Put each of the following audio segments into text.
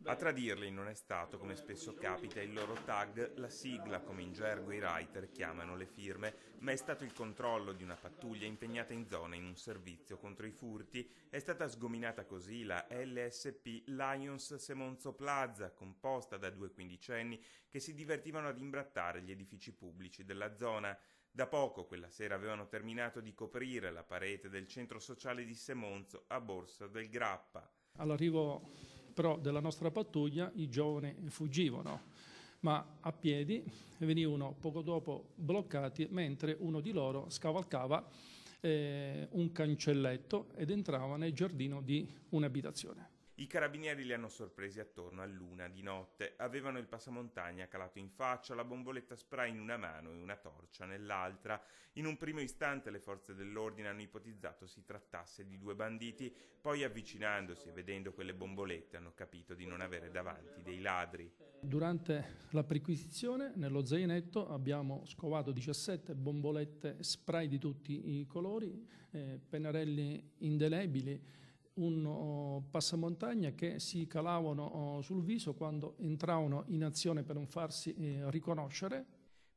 A tradirli non è stato, come spesso capita, il loro tag, la sigla, come in gergo i writer chiamano le firme, ma è stato il controllo di una pattuglia impegnata in zona in un servizio contro i furti. È stata sgominata così la LSP Lions Semonzo Plaza, composta da due quindicenni che si divertivano ad imbrattare gli edifici pubblici della zona. Da poco, quella sera, avevano terminato di coprire la parete del centro sociale di Semonzo a Borsa del Grappa. All'arrivo però della nostra pattuglia i giovani fuggivano, ma a piedi venivano poco dopo bloccati mentre uno di loro scavalcava un cancelletto ed entrava nel giardino di un'abitazione. I carabinieri li hanno sorpresi attorno all'1 di notte. Avevano il passamontagna calato in faccia, la bomboletta spray in una mano e una torcia nell'altra. In un primo istante le forze dell'ordine hanno ipotizzato si trattasse di due banditi, poi avvicinandosi e vedendo quelle bombolette hanno capito di non avere davanti dei ladri. Durante la perquisizione nello zainetto abbiamo scovato 17 bombolette spray di tutti i colori, pennarelli indelebili, un passamontagna che si calavano sul viso quando entravano in azione per non farsi riconoscere.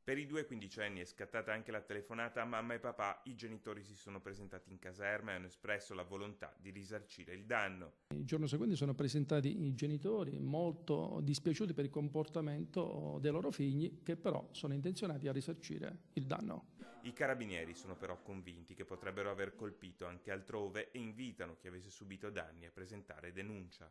Per i due quindicenni è scattata anche la telefonata a mamma e papà. I genitori si sono presentati in caserma e hanno espresso la volontà di risarcire il danno. Il giorno seguente sono presentati i genitori molto dispiaciuti per il comportamento dei loro figli, che però sono intenzionati a risarcire il danno. I carabinieri sono però convinti che potrebbero aver colpito anche altrove e invitano chi avesse subito danni a presentare denuncia.